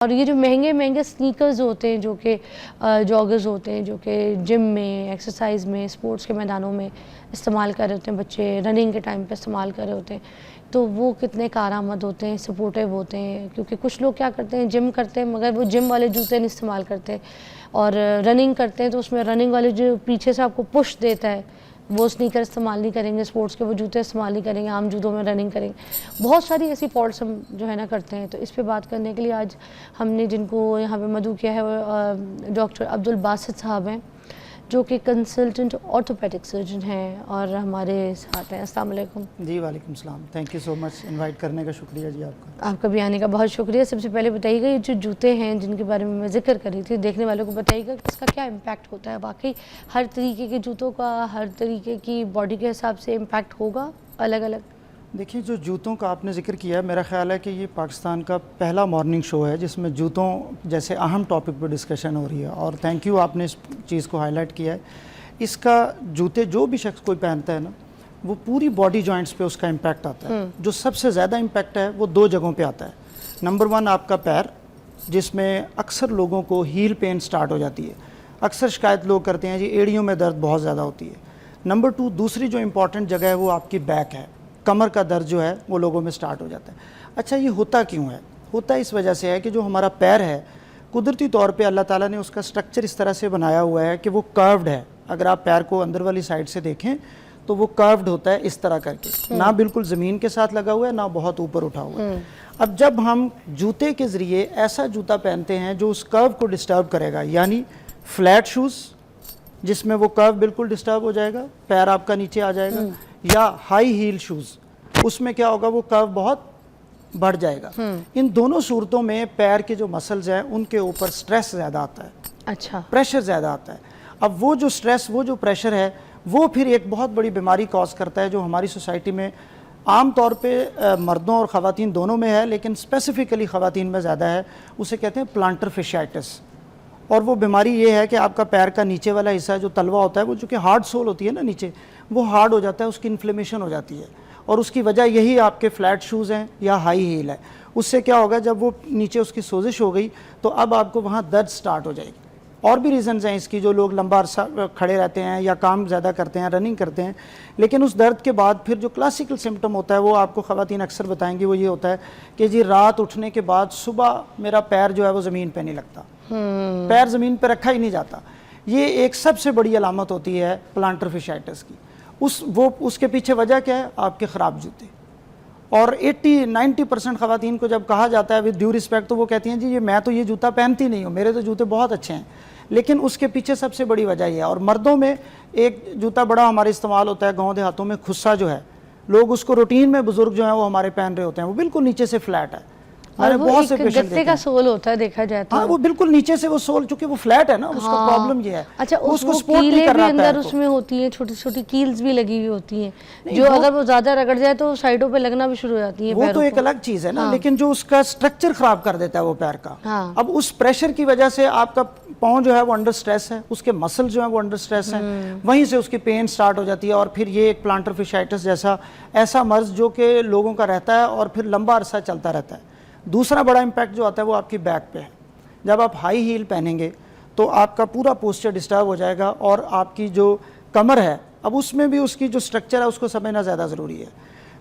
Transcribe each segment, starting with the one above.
और ये जो महंगे महंगे स्नीकर्स होते हैं जो कि जॉगर्स होते हैं जो कि जिम में, एक्सरसाइज में, स्पोर्ट्स के मैदानों में इस्तेमाल कर रहे होते हैं बच्चे, रनिंग के टाइम पे इस्तेमाल कर रहे होते हैं, तो वो कितने कारआमद होते हैं, सपोर्टिव होते हैं। क्योंकि कुछ लोग क्या करते हैं, जिम करते हैं मगर वो जिम वाले जूते नहीं इस्तेमाल करते, और रनिंग करते हैं तो उसमें रनिंग वाले जो पीछे से आपको पुश देता है वो स्नीकर इस्तेमाल नहीं करेंगे, स्पोर्ट्स के वो जूते इस्तेमाल नहीं करेंगे, आम जूतों में रनिंग करेंगे। बहुत सारी ऐसी फॉल्ट्स हम जो है ना करते हैं। तो इस पे बात करने के लिए आज हमने जिनको यहाँ पे मदऊ किया है वो डॉक्टर अब्दुल बासित साहब हैं जो कि कंसल्टेंट ऑर्थोपेडिक सर्जन हैं और हमारे साथ हैं। अस्सलाम वालेकुम। जी वालेकुम सलाम। Thank you so much invite करने का शुक्रिया जी आपका। आपका भी आने का बहुत शुक्रिया। सबसे पहले बताइएगा ये जो जूते हैं जिनके बारे में मैं जिक्र कर रही थी, देखने वालों को बताइएगा कि इसका क्या इम्पैक्ट होता है। वाकई हर तरीके के जूतों का हर तरीके की बॉडी के हिसाब से इम्पैक्ट होगा अलग अलग? देखिए, जो जूतों का आपने ज़िक्र किया है, मेरा ख़्याल है कि ये पाकिस्तान का पहला मॉर्निंग शो है जिसमें जूतों जैसे अहम टॉपिक पर डिस्कशन हो रही है, और थैंक यू आपने इस चीज़ को हाईलाइट किया है। इसका जूते जो भी शख्स कोई पहनता है ना, वो पूरी बॉडी जॉइंट्स पे उसका इम्पैक्ट आता है। जो सबसे ज़्यादा इम्पैक्ट है वो दो जगहों पे आता है। नंबर वन आपका पैर, जिसमें अक्सर लोगों को हील पेन स्टार्ट हो जाती है। अक्सर शिकायत लोग करते हैं जी एड़ियों में दर्द बहुत ज़्यादा होती है। नंबर टू, दूसरी जो इम्पॉर्टेंट जगह है वो आपकी बैक है। कमर का दर्द जो है वो लोगों में स्टार्ट हो जाता है। अच्छा, ये होता क्यों है? होता इस वजह से है कि जो हमारा पैर है, कुदरती तौर पे अल्लाह ताला ने उसका स्ट्रक्चर इस तरह से बनाया हुआ है कि वो कर्व्ड है। अगर आप पैर को अंदर वाली साइड से देखें तो वो कर्व्ड होता है इस तरह करके, ना बिल्कुल ज़मीन के साथ लगा हुआ है ना बहुत ऊपर उठा हुआ है। अब जब हम जूते के ज़रिए ऐसा जूता पहनते हैं जो उस कर्व को डिस्टर्ब करेगा, यानी फ्लैट शूज़ जिसमें वो कर्व बिल्कुल डिस्टर्ब हो जाएगा, पैर आपका नीचे आ जाएगा, या हाई हील शूज़, उसमें क्या होगा, वो कर्व बहुत बढ़ जाएगा। इन दोनों सूरतों में पैर के जो मसल्स हैं उनके ऊपर स्ट्रेस ज़्यादा आता है। अच्छा, प्रेशर ज़्यादा आता है। अब वो जो स्ट्रेस, वो जो प्रेशर है, वो फिर एक बहुत बड़ी बीमारी कॉज करता है जो हमारी सोसाइटी में आम तौर पे मर्दों और ख़वातीन दोनों में है, लेकिन स्पेसिफ़िकली ख़वातीन में ज़्यादा है। उसे कहते हैं प्लांटर फिशाइटिस। और वो बीमारी ये है कि आपका पैर का नीचे वाला हिस्सा जो तलवा होता है, वो जो कि हार्ड सोल होती है ना नीचे, वो हार्ड हो जाता है, उसकी इन्फ्लेमेशन हो जाती है। और उसकी वजह यही आपके फ्लैट शूज़ हैं या हाई हील है। उससे क्या होगा, जब वो नीचे उसकी सोजिश हो गई तो अब आपको वहाँ दर्द स्टार्ट हो जाएगी। और भी रीज़न्स हैं इसकी, जो लोग लंबा अरसा खड़े रहते हैं या काम ज़्यादा करते हैं, रनिंग करते हैं, लेकिन उस दर्द के बाद फिर जो क्लासिकल सिम्टम होता है वो आपको ख़वातीन अक्सर बताएंगी, वो ये होता है कि जी रात उठने के बाद सुबह मेरा पैर जो है वो ज़मीन पे नहीं लगता, पैर ज़मीन पे रखा ही नहीं जाता। ये एक सबसे बड़ी अलामत होती है प्लांटर फिशाइटिस की। उसके पीछे वजह क्या है? आपके ख़राब जूते। और 80-90% ख़वातीन को जब कहा जाता है विद ड्यू रिस्पेक्ट, तो वो कहती हैं जी मैं तो ये जूता पहनती नहीं हूँ, मेरे तो जूते बहुत अच्छे हैं। लेकिन उसके पीछे सबसे बड़ी वजह ये है। और मर्दों में एक जूता बड़ा हमारे इस्तेमाल होता है गाँव देहातों में, खुस्सा जो है, लोग उसको रूटीन में बुजुर्ग जो है वो हमारे पहन रहे होते हैं, वो बिल्कुल नीचे से फ्लैट है। और वो बहुत से गत्ते का सोल होता है देखा जाए तो। हाँ, वो बिल्कुल नीचे से वो सोल, चूंकि वो फ्लैट है ना, उसका प्रॉब्लम ये है। अच्छा, उसको कीलें भी अंदर उसमें होती हैं, छोटी छोटी कील्स भी लगी हुई होती हैं जो अगर वो ज्यादा रगड़ जाए तो साइडों पे लगना भी शुरू हो जाती है। वो तो एक अलग चीज है ना, लेकिन जो उसका स्ट्रक्चर खराब कर देता है वो पैर का। अब उस प्रेशर की वजह से आपका पाँव जो है वो अंडर स्ट्रेस है, उसके मसल जो है वो अंडर स्ट्रेस है, वहीं से उसकी पेन स्टार्ट हो जाती है। और फिर ये एक प्लांटर फिशाइटिस जैसा ऐसा मर्ज जो कि लोगों का रहता है और फिर लंबा अरसा चलता रहता है। दूसरा बड़ा इम्पैक्ट जो आता है वो आपकी बैक पे है। जब आप हाई हील पहनेंगे तो आपका पूरा पोस्चर डिस्टर्ब हो जाएगा, और आपकी जो कमर है, अब उसमें भी उसकी जो स्ट्रक्चर है उसको समझना ज़्यादा ज़रूरी है।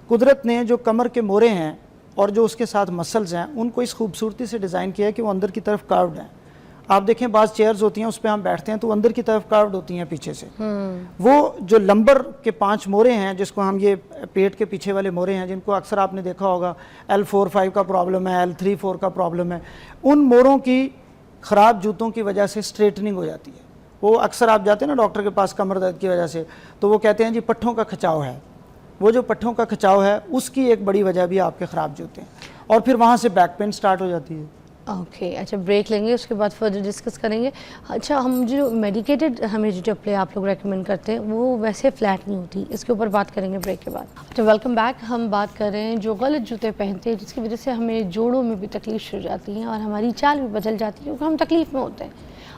कुदरत ने जो कमर के मोरे हैं और जो उसके साथ मसल्स हैं उनको इस खूबसूरती से डिज़ाइन किया है कि वो अंदर की तरफ कर्व्ड हैं। आप देखें, बाज़ चेयर्स होती हैं उस पर हम बैठते हैं तो अंदर की तरफ कर्व्ड होती हैं पीछे से। वो जो लंबर के 5 मोरे हैं, जिसको हम ये पेट के पीछे वाले मोरे हैं, जिनको अक्सर आपने देखा होगा L4-5 का प्रॉब्लम है, L3-4 का प्रॉब्लम है, उन मोरों की ख़राब जूतों की वजह से स्ट्रेटनिंग हो जाती है। वो अक्सर आप जाते हैं ना डॉक्टर के पास कमर दर्द की वजह से, तो वो कहते हैं जी पट्ठों का खिंचाव है। वो जो पट्ठों का खिंचाव है उसकी एक बड़ी वजह भी आपके ख़राब जूते हैं, और फिर वहाँ से बैक पेन स्टार्ट हो जाती है। ओके, अच्छा ब्रेक लेंगे, उसके बाद फर्दर डिस्कस करेंगे। अच्छा, हम जो मेडिकेटेड हमें जो चप्पलें आप लोग रेकमेंड करते हैं वो वैसे फ्लैट नहीं होती, इसके ऊपर बात करेंगे ब्रेक के बाद। तो वेलकम बैक। हम बात कर रहे हैं जो गलत जूते पहनते हैं जिसकी वजह से हमें जोड़ों में भी तकलीफ शुरू हो जाती है और हमारी चाल भी बदल जाती है क्योंकि हम तकलीफ़ में होते हैं।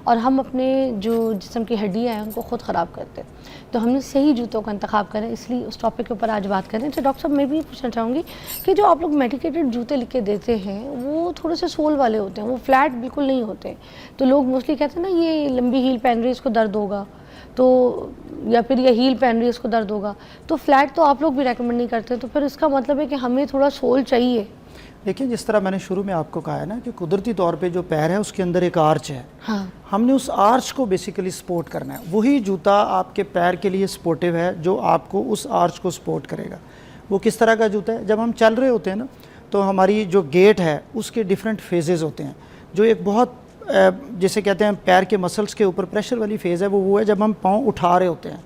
और हम अपने जो जिस्म की हड्डियाँ हैं उनको ख़ुद ख़राब करते हैं। तो हमने सही जूतों का इंतखाब करें, इसलिए उस टॉपिक के ऊपर आज बात करें। तो डॉक्टर साहब मैं भी पूछना चाहूँगी कि जो आप लोग मेडिकेटेड जूते लिख के देते हैं वो थोड़े से सोल वाले होते हैं, वो फ्लैट बिल्कुल नहीं होते। तो लोग मोस्टली कहते हैं ना ये लंबी हील पहन रही है इसको दर्द होगा, तो या फिर ये हील पहन रही है इसको दर्द होगा। तो फ्लैट तो आप लोग भी रेकमेंड नहीं करते, तो फिर इसका मतलब है कि हमें थोड़ा सोल चाहिए। देखिए, जिस तरह मैंने शुरू में आपको कहा है ना कि कुदरती तौर पे जो पैर है उसके अंदर एक आर्च है। हाँ। हमने उस आर्च को बेसिकली सपोर्ट करना है। वही जूता आपके पैर के लिए सपोर्टिव है जो आपको उस आर्च को सपोर्ट करेगा। वो किस तरह का जूता है? जब हम चल रहे होते हैं ना, तो हमारी जो गेट है उसके डिफरेंट फेजेज़ होते हैं। जो एक बहुत जैसे कहते हैं पैर के मसल्स के ऊपर प्रेशर वाली फेज़ है, वो है जब हम पाँव उठा रहे होते हैं।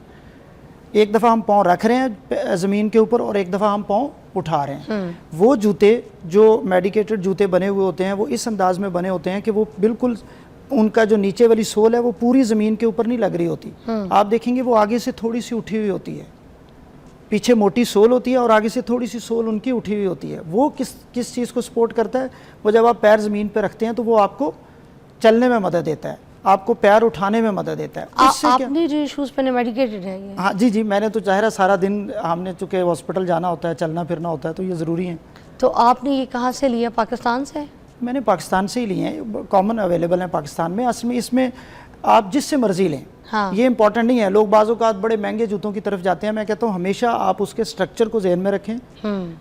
एक दफ़ा हम पाँव रख रहे हैं ज़मीन के ऊपर और एक दफ़ा हम पाँव उठा रहे हैं। वो जूते जो मेडिकेटेड जूते बने हुए होते हैं वो इस अंदाज में बने होते हैं कि वो बिल्कुल उनका जो नीचे वाली सोल है वो पूरी ज़मीन के ऊपर नहीं लग रही होती। आप देखेंगे वो आगे से थोड़ी सी उठी हुई होती है, पीछे मोटी सोल होती है और आगे से थोड़ी सी सोल उनकी उठी हुई होती है। वो किस चीज़ को सपोर्ट करता है? वो जब आप पैर ज़मीन पर रखते हैं तो वो आपको चलने में मदद देता है, आपको पैर उठाने में मदद देता है। आपने जो शूज़ पहने मेडिकेटेड है ये? हाँ जी, मैंने तो ज़ाहिर है सारा दिन हमने चूँकि हॉस्पिटल जाना होता है, चलना फिरना होता है, तो ये ज़रूरी है। तो आपने ये कहाँ से लिया? पाकिस्तान से? मैंने पाकिस्तान से ही लिए हैं, कॉमन अवेलेबल हैं पाकिस्तान में। असली इसमें आप जिससे मर्जी लें। हाँ। ये इंपॉर्टेंट नहीं है। लोग बाज़ों का बड़े महंगे जूतों की तरफ जाते हैं। मैं कहता हूँ हमेशा आप उसके स्ट्रक्चर को ज़हन में रखें।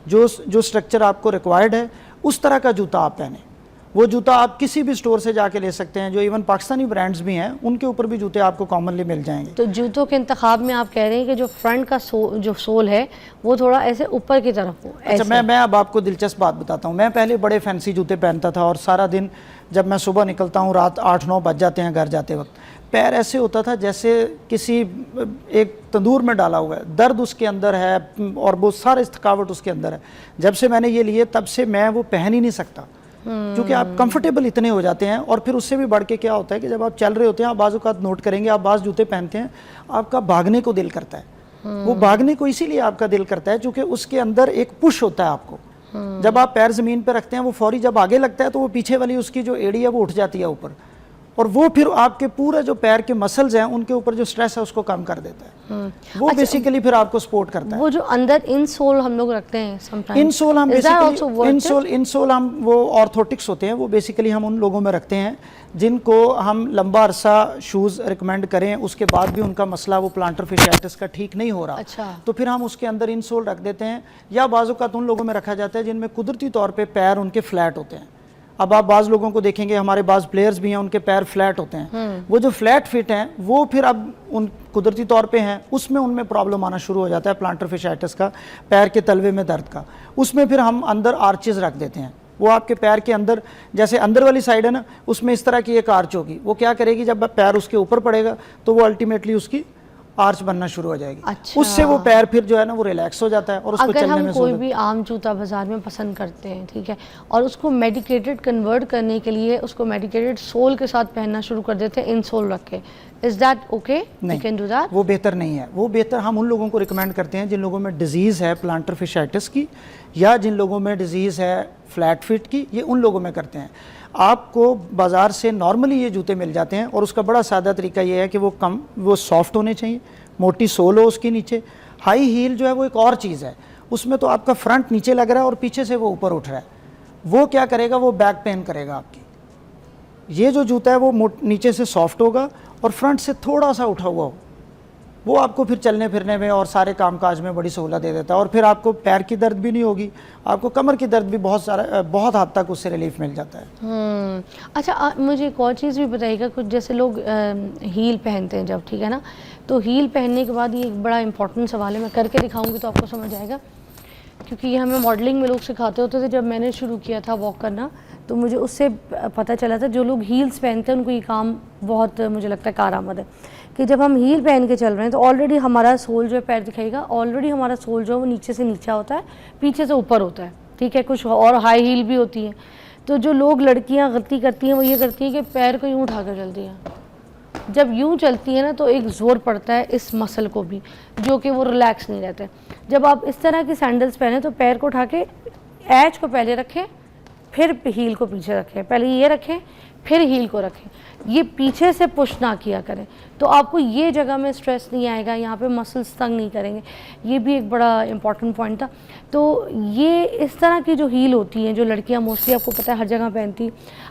जो स्ट्रक्चर आपको रिक्वायर्ड है उस तरह का जूता आप पहने। वो जूता आप किसी भी स्टोर से जाके ले सकते हैं, जो इवन पाकिस्तानी ब्रांड्स भी हैं उनके ऊपर भी जूते आपको कॉमनली मिल जाएंगे। तो जूतों के इंतखाब में आप कह रहे हैं कि जो फ्रंट का जो सोल है वो थोड़ा ऐसे ऊपर की तरफ हो। अच्छा, मैं अब आपको दिलचस्प बात बताता हूँ। मैं पहले बड़े फैंसी जूते पहनता था और सारा दिन जब मैं सुबह निकलता हूँ रात 8-9 बज जाते हैं घर जाते वक्त, पैर ऐसे होता था जैसे किसी एक तंदूर में डाला हुआ है। दर्द उसके अंदर है और वो सारे थकावट उसके अंदर है। जब से मैंने ये लिए तब से मैं वो पहन ही नहीं सकता, क्योंकि आप कंफर्टेबल इतने हो जाते हैं। और फिर उससे भी बढ़ के क्या होता है कि जब आप चल रहे होते हैं, आप बाज़ औक़ात नोट करेंगे, आप बाज़ जूते पहनते हैं आपका भागने को दिल करता है। वो भागने को इसीलिए आपका दिल करता है क्योंकि उसके अंदर एक पुश होता है आपको। जब आप पैर ज़मीन पर रखते हैं वो फौरी जब आगे लगता है तो वो पीछे वाली उसकी जो एड़ी है वो उठ जाती है ऊपर, और वो फिर आपके पूरे जो पैर के मसल्स हैं उनके ऊपर जो स्ट्रेस है उसको कम कर देता है। वो अच्छा, बेसिकली फिर आपको सपोर्ट करता है। वो जो अंदर इनसोल हम लोग रखते हैं समटाइम्स, इनसोल हम बेसिकली इनसोल हम वो ऑर्थोटिक्स होते हैं, वो बेसिकली हम उन लोगों में रखते हैं जिनको हम लंबा अरसा शूज़ रिकमेंड करें, उसके बाद भी उनका मसला वो प्लांटर फिशियाटिस का ठीक नहीं हो रहा। अच्छा। तो फिर हम उसके अंदर इनसोल रख देते हैं, या बाज़ औक़ात उन लोगों में रखा जाता है जिनमें कुदरती तौर पर पैर उनके फ्लैट होते हैं। अब आप बाज़ लोगों को देखेंगे, हमारे बाज़ प्लेयर्स भी हैं उनके पैर फ्लैट होते हैं। वो जो फ्लैट फिट हैं वो फिर अब उन कुदरती तौर पे हैं, उसमें उनमें प्रॉब्लम आना शुरू हो जाता है प्लांटर फिशियाटिस का, पैर के तलवे में दर्द का। उसमें फिर हम अंदर आर्चेस रख देते हैं। वो आपके पैर के अंदर, जैसे अंदर वाली साइड है ना, उसमें इस तरह की एक आर्च होगी। वो क्या करेगी, जब पैर उसके ऊपर पड़ेगा तो वो अल्टीमेटली उसकी आर्च बनना शुरू हो जाएगी। अच्छा। उससे वो पैर फिर जो है ना वो रिलैक्स हो जाता है और उसको अगर चलने में हम कोई भी आम जूता बाजार में पसंद करते हैं, ठीक है, और उसको मेडिकेटेड कन्वर्ट करने के लिए उसको मेडिकेटेड सोल के साथ पहनना शुरू कर देते हैं, इन सोल रख के, इज दैट ओके? नहीं, कैन डू दैट? वो बेहतर नहीं है। वो बेहतर हम उन लोगों को रिकमेंड करते हैं जिन लोगों में डिजीज़ है प्लांटर फिशियाटिस की, या जिन लोगों में डिजीज़ है फ्लैट फिट की, ये उन लोगों में करते हैं। आपको बाज़ार से नॉर्मली ये जूते मिल जाते हैं और उसका बड़ा सादा तरीका ये है कि वो सॉफ्ट होने चाहिए, मोटी सोल हो उसके नीचे। हाई हील जो है वो एक और चीज़ है, उसमें तो आपका फ्रंट नीचे लग रहा है और पीछे से वो ऊपर उठ रहा है। वो क्या करेगा, वो बैक पेन करेगा आपकी। ये जो जूता है वो नीचे से सॉफ्ट होगा और फ्रंट से थोड़ा सा उठा हुआ हो, वो आपको फिर चलने फिरने में और सारे कामकाज में बड़ी सहूलत दे देता है। और फिर आपको पैर की दर्द भी नहीं होगी, आपको कमर की दर्द भी बहुत हद तक उससे रिलीफ मिल जाता है। अच्छा, मुझे एक और चीज़ भी बताइएगा, कुछ जैसे लोग हील पहनते हैं जब, ठीक है ना, तो हील पहनने के बाद ये एक बड़ा इंपॉर्टेंट सवाल है, मैं करके दिखाऊंगी तो आपको समझ आएगा, क्योंकि ये हमें मॉडलिंग में लोग सिखाते होते थे। जब मैंने शुरू किया था वॉक करना तो मुझे उससे पता चला था जो लोग हील्स पहनते हैं उनको ये काम बहुत, मुझे लगता है, कारआमद है कि जब हम हील पहन के चल रहे हैं तो ऑलरेडी हमारा सोल जो है, पैर दिखाएगा, ऑलरेडी हमारा सोल जो है वो नीचे से नीचा होता है, पीछे से ऊपर होता है, ठीक है। कुछ और हाई हील भी होती हैं। तो जो लोग, लड़कियां गलती करती हैं वो ये करती हैं कि पैर को यूँ उठा कर चलती हैं। जब यूँ चलती है ना तो एक ज़ोर पड़ता है इस मसल को भी, जो कि वो रिलैक्स नहीं रहते। जब आप इस तरह की सैंडल्स पहने तो पैर को उठा के एज को पहले रखें, फिर हील को पीछे रखें, पहले ये रखें फिर हील को रखें, ये पीछे से पुश ना किया करें, तो आपको ये जगह में स्ट्रेस नहीं आएगा, यहाँ पे मसल्स तंग नहीं करेंगे। ये भी एक बड़ा इंपॉर्टेंट पॉइंट था। तो ये इस तरह की जो हील होती हैं जो लड़कियाँ मोस्टली आपको पता है हर जगह पहनती,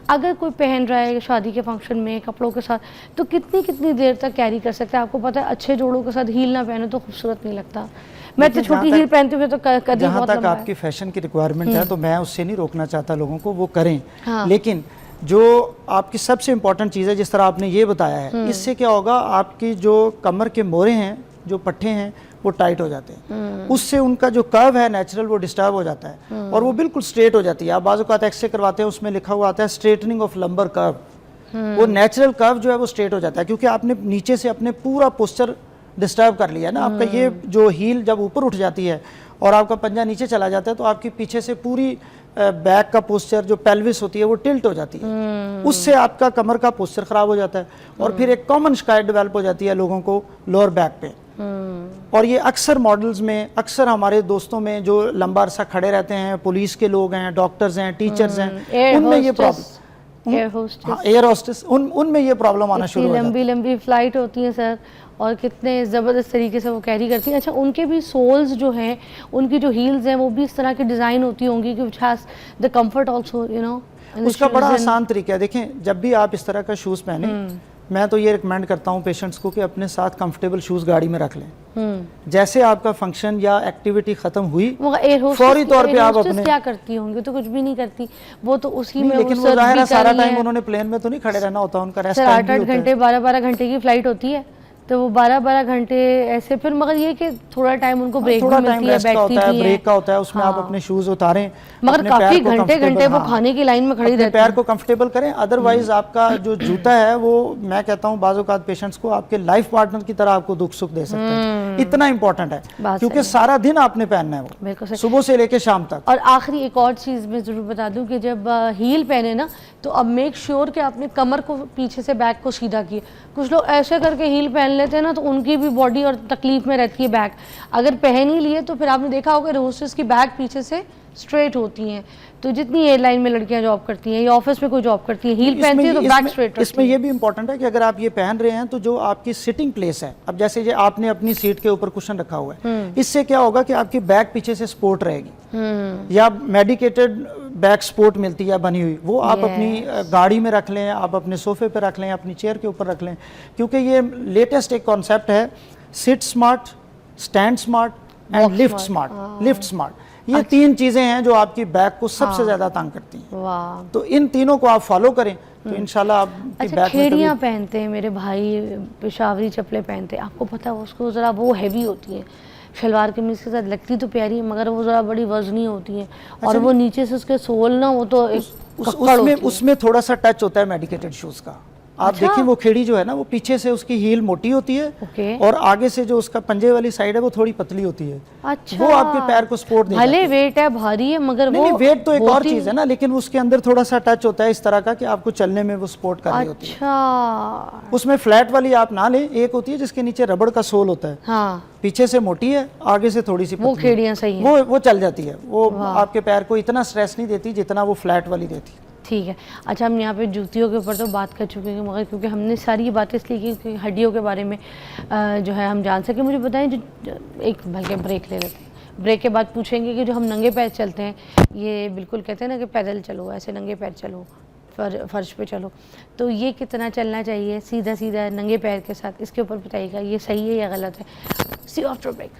अगर कोई पहन रहा है शादी के फंक्शन में कपड़ों के साथ, तो कितनी देर तक कैरी कर सकता है। आपको पता है अच्छे जोड़ों के साथ हील ना पहनो तो खूबसूरत नहीं लगता। मैं तो छोटी हील पहनती हूँ तो कभी जहाँ तक आपकी फैशन की रिक्वायरमेंट है तो मैं उससे नहीं रोकना चाहता लोगों को, वो करें। हाँ। लेकिन जो आपकी सबसे इम्पोर्टेंट चीज़ है, जिस तरह आपने ये बताया है, इससे क्या होगा, आपकी जो कमर के मोरे हैं, जो पट्टे हैं, वो टाइट हो जाते हैं। उससे उनका जो कर्व है नेचुरल वो डिस्टर्ब हो जाता है और वो बिल्कुल स्ट्रेट हो जाती है। आप बाज़ औक़ात एक्सरे करवाते हैं, उसमें लिखा हुआ आता है स्ट्रेटनिंग ऑफ लंबर कर्व। वो नेचुरल कर्व जो है वो स्ट्रेट हो जाता है, क्योंकि आपने नीचे से अपने पूरा पोस्चर डिस्टर्ब कर लिया है ना। आपका ये जो हील जब ऊपर उठ जाती है और आपका पंजा नीचे चला जाता है, तो आपकी पीछे से पूरी बैक का पोस्चर, जो पेल्विस होती है, वो टिल्ट हो जाती है। उससे आपका कमर का पोस्चर खराब हो जाता है और फिर एक कॉमन शिकायत डेवलप हो जाती है लोगों को लोअर बैक पे। और ये अक्सर मॉडल्स में, अक्सर हमारे दोस्तों में जो लंबा अरसा खड़े रहते हैं, पुलिस के लोग हैं, डॉक्टर्स हैं, टीचर्स हैं, उनमें ये प्रॉब्लम, एयर होस्टेस, उनमें ये प्रॉब्लम आना शुरू हो जाती है। लंबी फ्लाइट होती है सर, और कितने ज़बरदस्त तरीके से वो कैरी करती हैं। अच्छा, उनके भी सोल्स जो हैं, उनकी जो हील्स हैं, वो भी इस तरह की डिज़ाइन होती होंगी कि which has the comfort also, you know. उसका बड़ा आसान तरीका है। देखें, जब भी आप इस तरह का शूज़ पहने, मैं तो ये रिकमेंड करता हूँ पेशेंट्स को कि अपने साथ कंफर्टेबल शूज़ गाड़ी में रख लें। जैसे आपका फंक्शन या एक्टिविटी खत्म हुई, फौरी तौर पे आप अपने, क्या करती होंगी, तो कुछ भी नहीं करती, वो तो उसी में, लेकिन वो जाहिर है सारा टाइम उन्होंने प्लेन में तो नहीं खड़े रहना होता, उनका रेस्ट टाइम 8-8 घंटे 12-12 घंटे की फ्लाइट होती है, तो वो 12-12 घंटे ऐसे, फिर मगर ये कि थोड़ा टाइम उनको ब्रेक थोड़ा भी टाइम मिलती है, रेस्ट का बैठती होता है, भी ब्रेक का होता है, उसमें आप अपने शूज उतारें, मगर काफी घंटे वो खाने की लाइन में खड़ी रहती है, पैर को कंफर्टेबल करें। अदरवाइज आपका जो जूता है वो, मैं कहता हूँ बाज़ औक़ात पेशेंट्स को आपके लाइफ पार्टनर की तरह आपको दुख सुख दे सकता है। इतना इंपॉर्टेंट है, क्योंकि सारा दिन आपने पहनना है वो, सुबह से लेके शाम तक। और आखिरी एक और चीज़ मैं ज़रूर बता दूं कि जब हील पहने ना, तो अब मेक श्योर कि आपने कमर को पीछे से बैक को सीधा किए। कुछ लोग ऐसे करके हील पहन लेते हैं ना, तो उनकी भी बॉडी और तकलीफ में रहती है बैक। अगर पहन ही लिए तो फिर आपने देखा होगा होस्टेस की बैक पीछे से स्ट्रेट होती हैं। तो जितनी एयरलाइन में लड़कियां जॉब करती हैं या ऑफिस में कोई जॉब करती हैं, हील पहनती है तो बैक स्ट्रेट। इसमें ये भी इंपॉर्टेंट है कि अगर आप ये पहन रहे हैं तो जो आपकी सिटिंग प्लेस है, अब जैसे ये आपने अपनी सीट के ऊपर कुशन रखा हुआ है, इससे क्या होगा कि आपकी बैक पीछे से सपोर्ट रहेगी, या मेडिकेटेड बैक सपोर्ट मिलती है बनी हुई, वो आप अपनी गाड़ी में रख लें, आप अपने सोफे पे रख लें, अपनी चेयर के ऊपर रख लें। क्योंकि ये लेटेस्ट एक कॉन्सेप्ट है, sit smart, stand smart and lift smart. Lift smart, ये तीन चीजें हैं जो आपकी बैक को सबसे ज्यादा तंग करती हैं। तो इन तीनों को आप फॉलो करें तो इंशाल्लाह आपकी बैक में। खेड़ियाँ पहनते हैं मेरे भाई, पेशावरी चप्पलें पहनते हैं, आपको पता है उसको ज़रा वो हैवी होती है, शलवार कमीज के साथ लगती तो प्यारी है, मगर वो ज़रा बड़ी वजनी होती है, और वो नीचे से उसके सोल ना, वो तो उसमें थोड़ा सा टच होता है मेडिकेटेड शूज का। आप देखिए वो खेड़ी जो है ना, वो पीछे से उसकी हील मोटी होती है और आगे से जो उसका पंजे वाली साइड है वो थोड़ी पतली होती है। अच्छा, वो आपके पैर को सपोर्ट देती है। भले वेट है, भारी है, मगर नहीं, वो वेट तो एक और चीज है ना, लेकिन उसके अंदर थोड़ा सा टच होता है इस तरह का कि आपको चलने में वो सपोर्ट कर रही होती है। अच्छा, उसमें फ्लैट वाली आप ना लें, एक होती है जिसके नीचे रबड़ का सोल होता है, हाँ, पीछे से मोटी है, आगे से थोड़ी सी वो खेड़ियाँ सही है, वो चल जाती है, वो आपके पैर को इतना स्ट्रेस नहीं देती जितना वो फ्लैट वाली देती। ठीक है। अच्छा, हम यहाँ पे जूतियों के ऊपर तो बात कर चुके हैं, मगर क्योंकि हमने सारी ये बातें इसलिए की कि हड्डियों के बारे में जो है हम जान सकें। मुझे बताएं, जो एक बल्कि ब्रेक ले लेते हैं, ब्रेक के बाद पूछेंगे कि जो हम नंगे पैर चलते हैं, ये बिल्कुल कहते हैं ना कि पैदल चलो, ऐसे नंगे पैर चलो, फर्श पे चलो, तो ये कितना चलना चाहिए सीधा सीधा नंगे पैर के साथ, इसके ऊपर बताइएगा ये सही है या गलत है। सी आफ्टर ब्रेक।